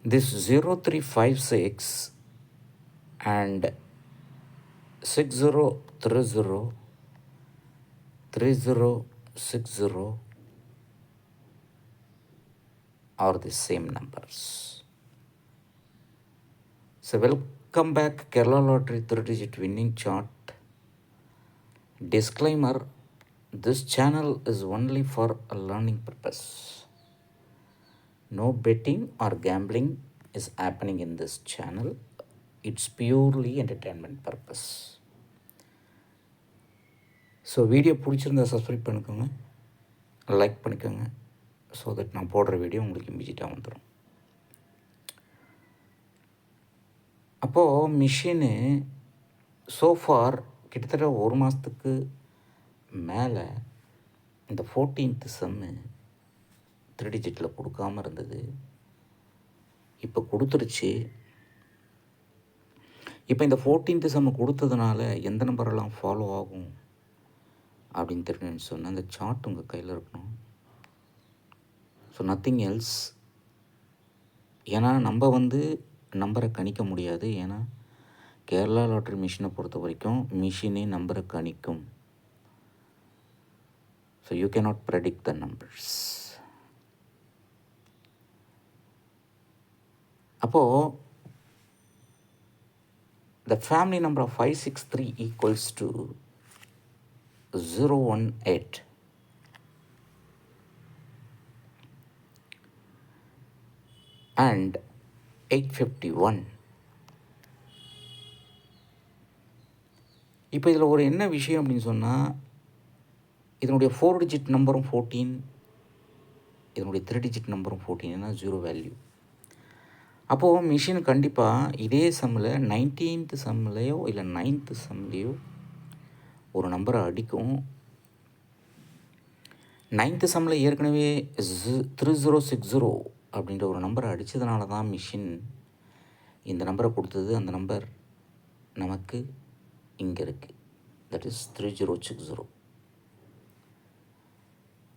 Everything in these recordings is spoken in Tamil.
This 0356 and 6030 3060 are the same numbers. So welcome back Kerala Lottery 3-digit winning chart. Disclaimer, this channel is only for a learning purpose. No betting or gambling is happening in this channel. It's purely entertainment purpose. So video பிடிச்சிருந்தா சப்ஸ்கிரைப் பண்ணிக்கோங்க, லைக் பண்ணிக்கோங்க. ஸோ தட் நான் போடுற வீடியோ உங்களுக்கு இமீடியட்டாக வந்துடும். அப்போது மிஷினு சோஃபார் கிட்டத்தட்ட ஒரு மாதத்துக்கு மேலே இந்த 14th சம்மு 3 டிஜிட்டில் கொடுக்காமல் இருந்தது. இப்போ கொடுத்துருச்சு. இப்போ இந்த 14th சம்மு கொடுத்ததுனால எந்த நம்பரெல்லாம் ஃபாலோ ஆகும் அப்படின்னு தெரியுன்னு சொன்னால் அந்த சார்ட் உங்கள் கையில் இருக்கணும். So nothing else. ஏன்னா நம்ம நம்பரை கணிக்க முடியாது. ஏன்னா கேரளா லாட்ரி மிஷினை பொறுத்த வரைக்கும் மிஷினே நம்பரை கணிக்கும். So you cannot predict the numbers. அப்போது the family number of 563 equals to 018. And 851. இப்போ இதில் ஒரு என்ன விஷயம் அப்படின்னு சொன்னால், இதனுடைய 4 டிஜிட் நம்பரும் 14, இதனுடைய 3 டிஜிட் நம்பரும் 14, ஏன்னா 0 வேல்யூ. அப்போது மிஷின் கண்டிப்பாக இதே சம்மில் 19th சம்மிலையோ இல்லை 9th சம்லேயோ ஒரு நம்பரை அடிக்கும். 9th சம்மில் ஏற்கனவே 3060 அப்படின்ற ஒரு நம்பரை அடித்ததுனால தான் மிஷின் இந்த நம்பரை கொடுத்தது. அந்த நம்பர் நமக்கு இங்கே இருக்குது, தட் இஸ் 3060.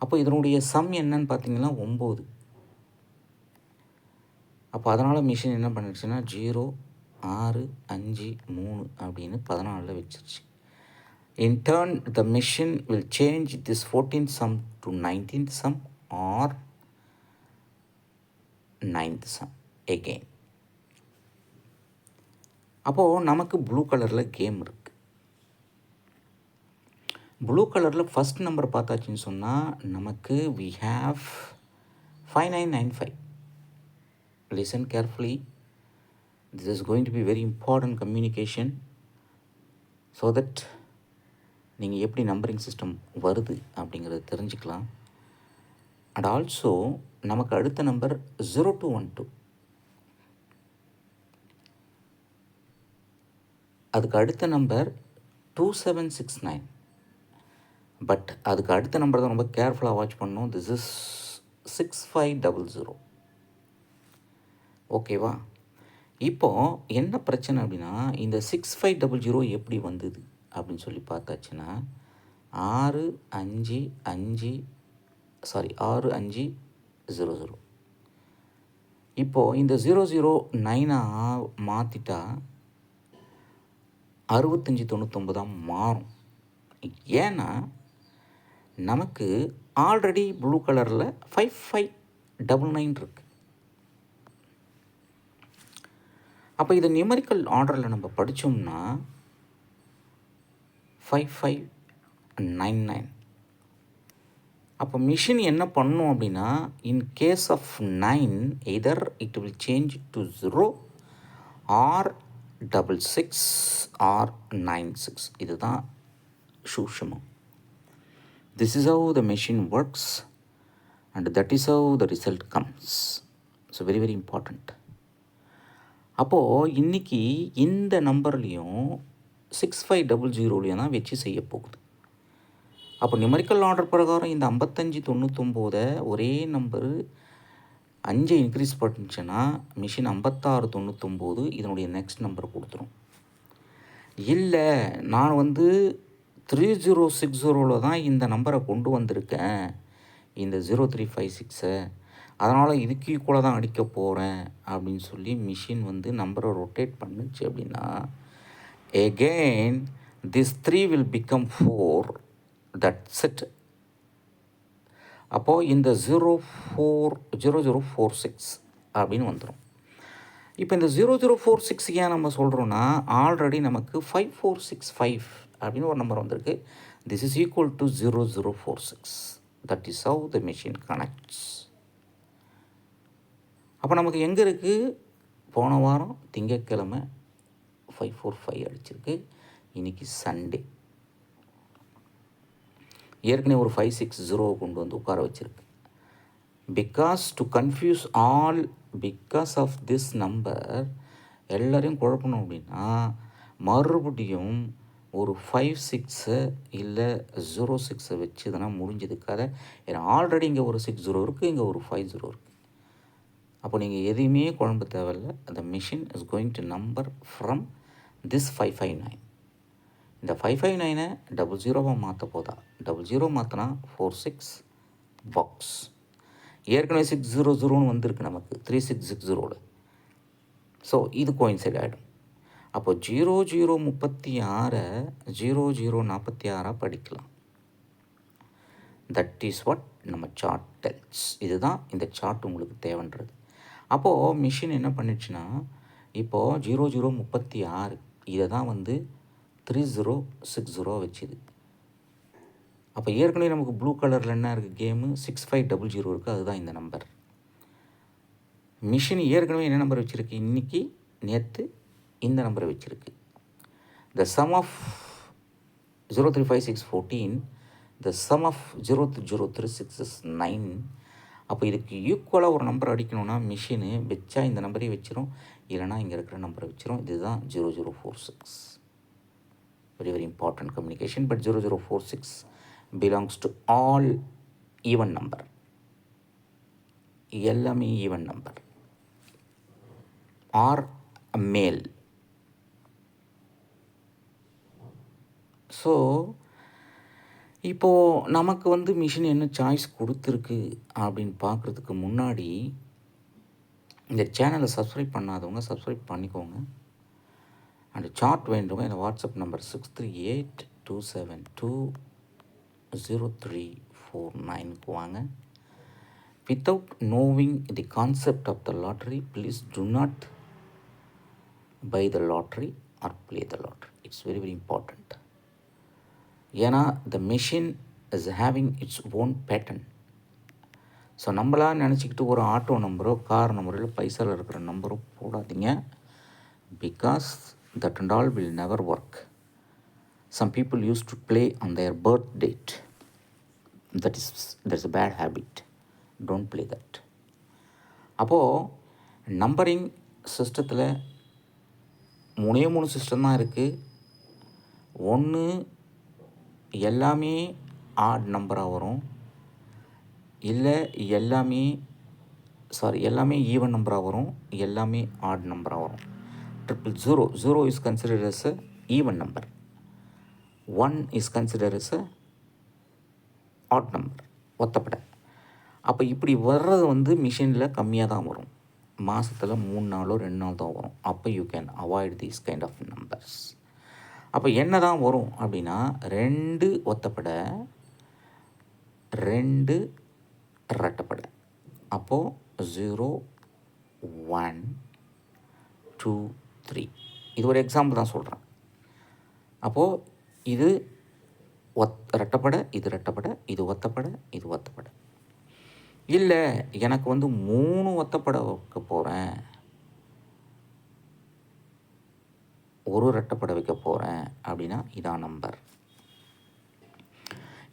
அப்போ இதனுடைய சம் என்னன்னு பார்த்தீங்கன்னா 9. அப்போ அதனால் மிஷின் என்ன பண்ணிடுச்சுன்னா 0 6 5 3 அப்படின்னு 14 வச்சிருச்சு. In turn, the machine will change this 14th sum to 19th sum or 9th sum again. அப்போது நமக்கு ப்ளூ கலரில் கேம் இருக்குது. ப்ளூ கலரில் ஃபஸ்ட் நம்பர் பார்த்தாச்சுன்னு சொன்னால் நமக்கு we have 5995. Listen carefully. This is going to be very important communication so that நீங்கள் எப்படி நம்பரிங் சிஸ்டம் வருது அப்படிங்கிறத தெரிஞ்சுக்கலாம். அண்ட் ஆல்சோ நமக்கு அடுத்த நம்பர் 0212. அதுக்கு அடுத்த நம்பர் 2769. பட் அதுக்கு அடுத்த நம்பர் தான் ரொம்ப கேர்ஃபுல்லாக வாட்ச் பண்ணணும். This is 6500. ஓகேவா? இப்போது என்ன பிரச்சனை அப்படின்னா, இந்த 6500 எப்படி வந்தது அப்படின்னு சொல்லி பார்த்தாச்சுன்னா 6500. இப்போது இந்த 009 மாற்றிட்டா 6599 மாறும். ஏன்னா நமக்கு ஆல்ரெடி ப்ளூ கலரில் 5599 இருக்குது. அப்போ இதை நியூமரிக்கல் ஆர்டரில் நம்ம படித்தோம்னா 5599. அப்போ மிஷின் என்ன பண்ணும் அப்படின்னா, in case of 9 either it will change to 0 or 66 or 96. இதுதான் சூக்ஷ்மம். This is how the machine works and that is how the result comes. So very very important. அப்போது இன்றைக்கி இந்த நம்பர்லேயும் 6500 தான் வச்சு செய்ய போகுது. அப்போ நியூமரிக்கல் ஆர்டர் பிரகாரம் இந்த 5599 ஒரே நம்பரு 5 இன்க்ரீஸ் பண்ணிச்சுன்னா மிஷின் 5699 இதனுடைய நெக்ஸ்ட் நம்பர் கொடுத்துரும். இல்லை நான் 3060 தான் இந்த நம்பரை கொண்டு வந்திருக்கேன், இந்த 0356. அதனால் இதுக்கு ஈக்குவலாக தான் அடிக்க போகிறேன் அப்படின்னு சொல்லி மிஷின் வந்து நம்பரை ரொட்டேட் பண்ணுச்சு அப்படின்னா again this 3 will become 4, that's it. அப்போது இந்த 0046 அப்படின்னு வந்துடும். இப்போ இந்த 0046 ஏன் நம்ம சொல்கிறோன்னா ஆல்ரெடி நமக்கு 5465 அப்படின்னு ஒரு நம்பர் வந்திருக்கு. This is equal to 0046. That is how the machine connects. அப்போ நமக்கு எங்கே இருக்குது? போன வாரம் திங்கட்கிழமை 545 அடிச்சிருக்கு. இன்றைக்கி சண்டே ஏற்கனவே ஒரு 560 கொண்டு வந்து உட்கார வச்சுருக்கு. Because to confuse all, because of this number எல்லோரையும் குழப்பணும் அப்படின்னா மறுபடியும் ஒரு 56 இல்லை 06 வச்சு இதெல்லாம் முடிஞ்சது கதை. ஏன்னா ஆல்ரெடி இங்கே ஒரு 60 இருக்குது, இங்கே ஒரு 50 இருக்குது. அப்போ நீங்கள் எதையுமே குழம்ப தேவையில்லை. அந்த machine is going to number from this 559. இந்த 559 00 மாற்ற போதா? 00 மாற்றினா 46 பாக்ஸ். ஏற்கனவே 600 வந்திருக்கு நமக்கு 3660. ஸோ இது கோயின்சைட் ஆகிடும். அப்போ 0036 0046 படிக்கலாம். தட் இஸ் வாட் நம்ம சார்ட் டெல்ஸ். இதுதான் இந்த சார்ட் உங்களுக்கு தேவைன்றது. அப்போது மிஷின் என்ன பண்ணிடுச்சுன்னா இப்போது 0036 இதை தான் வந்து 3060 வச்சுது. அப்போ ஏற்கனவே நமக்கு ப்ளூ கலரில் என்ன இருக்குது கேமு 6500 இருக்குது. அதுதான் இந்த நம்பர். மிஷின் ஏற்கனவே என்ன நம்பர் வச்சுருக்கு? இன்றைக்கி நேற்று இந்த நம்பரை வச்சுருக்கு. The sum of 035614, the sum of 03036 is 9. அப்போ இதுக்கு ஈக்குவலாக ஒரு நம்பர் அடிக்கணும்னா மிஷினு வச்சா இந்த நம்பரே வச்சிரும், இல்லைனா இங்கே இருக்கிற நம்பரை வச்சிரும். இதுதான் 0046. Very very important communication. But 0046 belongs to all even number. எல்லாமே ஈவன் நம்பர் ஆர் மேல். ஸோ இப்போது நமக்கு வந்து மிஷின் என்ன சாய்ஸ் கொடுத்துருக்கு அப்படின்னு பார்க்குறதுக்கு முன்னாடி இந்த சேனலை சப்ஸ்கிரைப் பண்ணாதவங்க சப்ஸ்கிரைப் பண்ணிக்கோங்க. அண்ட் சார்ட் வேண்டுங்க இந்த வாட்ஸ்அப் நம்பர் 6382720349 வாங்க. Without knowing the concept of the lottery, please do not buy the lottery or play the lottery. It's very very important. ஏன்னா the machine is having its own pattern. So நம்மளாக நினச்சிக்கிட்டு ஒரு ஆட்டோ நம்பரோ கார் நம்பரோ இல்லை பைசாவில் இருக்கிற நம்பரோ போடாதீங்க. Because that and all will never work. Some people used to play on their birth date. That's a bad habit. Don't play that. அப்போது நம்பரிங் சிஸ்டத்தில் 3 சிஸ்டம் தான் இருக்குது. ஒன்று எல்லாமே ஆட் நம்பராக வரும், இல்லை எல்லாமே ஈவன் நம்பராக வரும், எல்லாமே ஆட் நம்பராக வரும். 000 is considered as a even number. 1 is considered as a odd number, ஒத்தப்படை. அப்போ இப்படி வர்றது வந்து மிஷினில் கம்மியாக தான் வரும். மாதத்தில் 3 நாளோ 2 நாள் தான் வரும். அப்போ you can avoid these kind of numbers. அப்போ என்ன தான் வரும் அப்படின்னா 2 ஒத்தப்படை, 2 ரெட்டப்படை. அப்போது 0 1 2 3. இது ஒரு எக்ஸாம்பிள் தான் சொல்கிறேன். அப்போது இது ரெட்டப்படை, இது ரெட்டப்படை, இது ஒத்தப்படை, இது ஒத்தப்படை. இல்லை எனக்கு வந்து 3 ஒத்தப்படை வைக்க போகிறேன், ஒரு ரெட்டப்படை வைக்க போகிறேன் அப்படின்னா இதான் நம்பர்.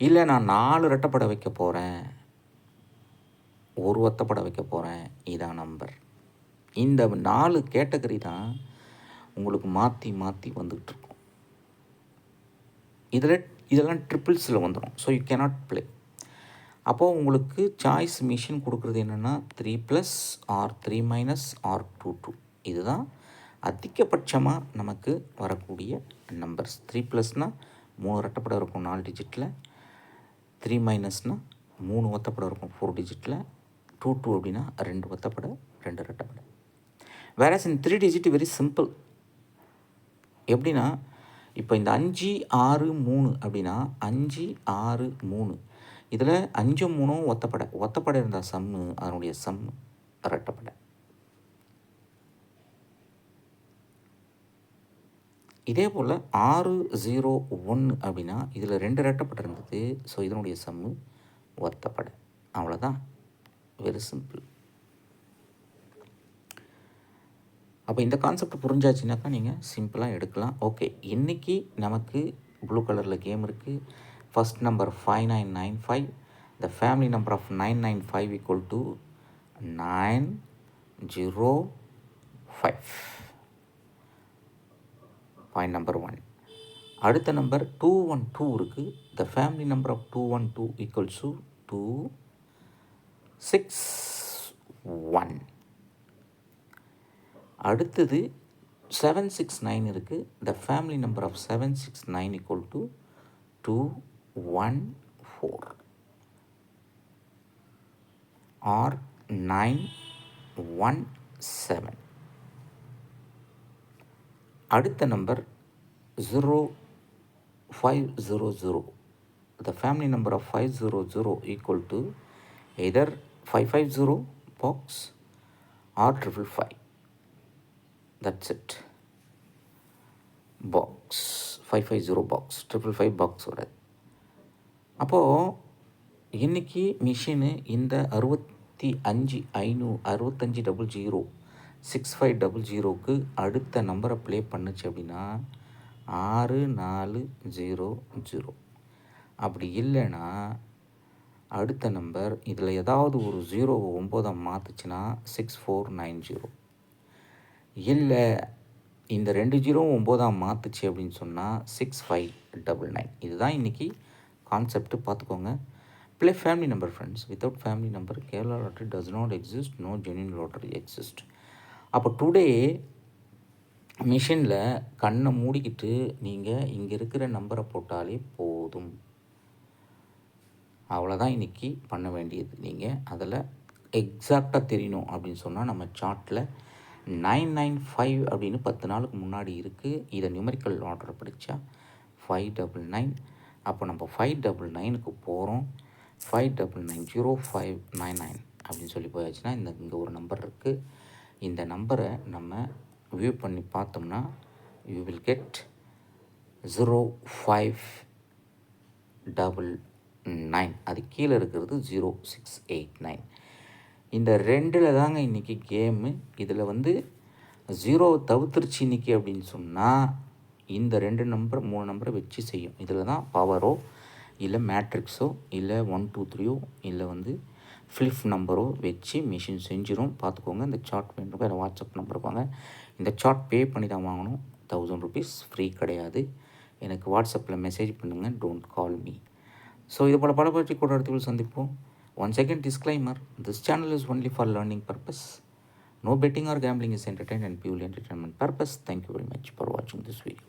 இல்லை நான் 4 ரெட்டப்படை வைக்க போகிறேன், ஒரு ஒத்தப்படை வைக்க போகிறேன், இதான் நம்பர். இந்த 4 கேட்டகரி தான் உங்களுக்கு மாற்றி மாற்றி வந்துக்கிட்டு இருக்கும். இதெல்லாம் ட்ரிப்பிள்ஸில் வந்துடும். So you cannot play. அப்போது உங்களுக்கு சாய்ஸ் மிஷின் கொடுக்குறது என்னென்னா 3+ ஆர் 3- ஆர் 2. இதுதான் அதிகபட்சமாக நமக்கு வரக்கூடிய நம்பர்ஸ். 3+னால் 3 ரெட்டப்படை இருக்கும் 4 டிஜிட்டில், 3- 3 ஒத்தப்படை இருக்கும் 4 டிஜிட்டில், 2 அப்படின்னா 2 ஒத்தப்படை 2 ரெட்டப்படை. வேறஸ் இன் 3 டிஜிட் வெரி சிம்பிள். எப்படின்னா இப்போ இந்த 5 6 3 அப்படின்னா 5 6 3 இதில் 5 3 ஒத்தப்படை. ஒத்தப்படை இருந்தால் சம்மு, அதனுடைய சம் ரெட்டப்படை. இதே போல் 6 0 1 அப்படின்னா இதில் 2 ரெட்டப்படை இருந்தது. ஸோ இதனுடைய சம்மு ஒத்தப்படை. அவ்வளோதான், வெரி சிம்பிள். அப்போ இந்த கான்செப்ட் புரிஞ்சாச்சுனாக்கா நீங்கள் சிம்பிளாக எடுக்கலாம். ஓகே, இன்றைக்கி நமக்கு ப்ளூ கலரில் கேம் இருக்குது. First number 5995. The family number of 995 equal to 905. Point number 1. அடுத்த நம்பர் 212 இருக்குது. The family number of 212 equals to 261. அடுத்தது 769 இருக்குது. The family number of 769 equal to 214 or 917. அடுத்த number 0500. The family number of 500 equal to either 550 box or 555. That's it. Box 550 box 555 box வராது. அப்போது இன்றைக்கி மிஷினு இந்த 6500 6500க்கு அடுத்த நம்பரை ப்ளே பண்ணுச்சு அப்படின்னா 6400. அப்படி இல்லைன்னா அடுத்த நம்பர் இதில் ஏதாவது ஒரு 0 9 மாற்றுச்சுன்னா 6490. இல்லை இந்த 2 0 9 மாற்றுச்சு அப்படின்னு சொன்னால் 6599. இதுதான் இன்றைக்கி கான்செப்ட், பார்த்துக்கோங்க. Play family number friends. Without family number Kerala lottery does not exist. No genuine lottery exist. அப்போ டுடே மிஷினில் கண்ணை மூடிக்கிட்டு நீங்கள் இங்கே இருக்கிற நம்பரை போட்டாலே போதும். அவ்வளோதான் இன்றைக்கி பண்ண வேண்டியது. நீங்கள் அதில் எக்ஸாக்டாக தெரியணும் அப்படின்னு சொன்னால் நம்ம சார்ட்டில் 995 அப்படின்னு 10 நாளுக்கு முன்னாடி இருக்குது. இதை நியூமரிக்கல் ஆர்டர் படித்தா 599. அப்போ நம்ம 599க்கு போகிறோம். 5990599 அப்படின்னு சொல்லி போயாச்சுன்னா இங்கே ஒரு நம்பர் இருக்குது. இந்த நம்பரை நம்ம வியூ பண்ணி பார்த்தோம்னா யூ வில் கெட் 0599. அது கீழே இருக்கிறது 0689. இந்த 2ல் தாங்க இன்றைக்கி கேமு. இதில் 0 தவிர்த்துருச்சு இன்றைக்கி அப்படின்னு சொன்னால் இந்த 2 நம்பர் 3 நம்பரை வச்சு செய்யும். இதில் தான் பவரோ இல்லை மேட்ரிக்ஸோ இல்லை 1 2 3யோ இல்லை ஃப்ளிப் நம்பரோ வச்சு மிஷின் செஞ்சிடும். பார்த்துக்கோங்க. இந்த சார்ட் வேணும், வேறு வாட்ஸ்அப் நம்பர் வாங்க. இந்த சார்ட் பே பண்ணி தான் வாங்கணும். 1000 rupees ஃப்ரீ கிடையாது. எனக்கு வாட்ஸ்அப்பில் மெசேஜ் பண்ணுங்கள், டோன்ட் கால் மீ. ஸோ இது போல் பல பற்றி கூட அடுத்து சந்திப்போம். Once again, disclaimer, this channel is only for learning purpose. No betting or gambling is entertainment and purely entertainment purpose. Thank you very much for watching this video.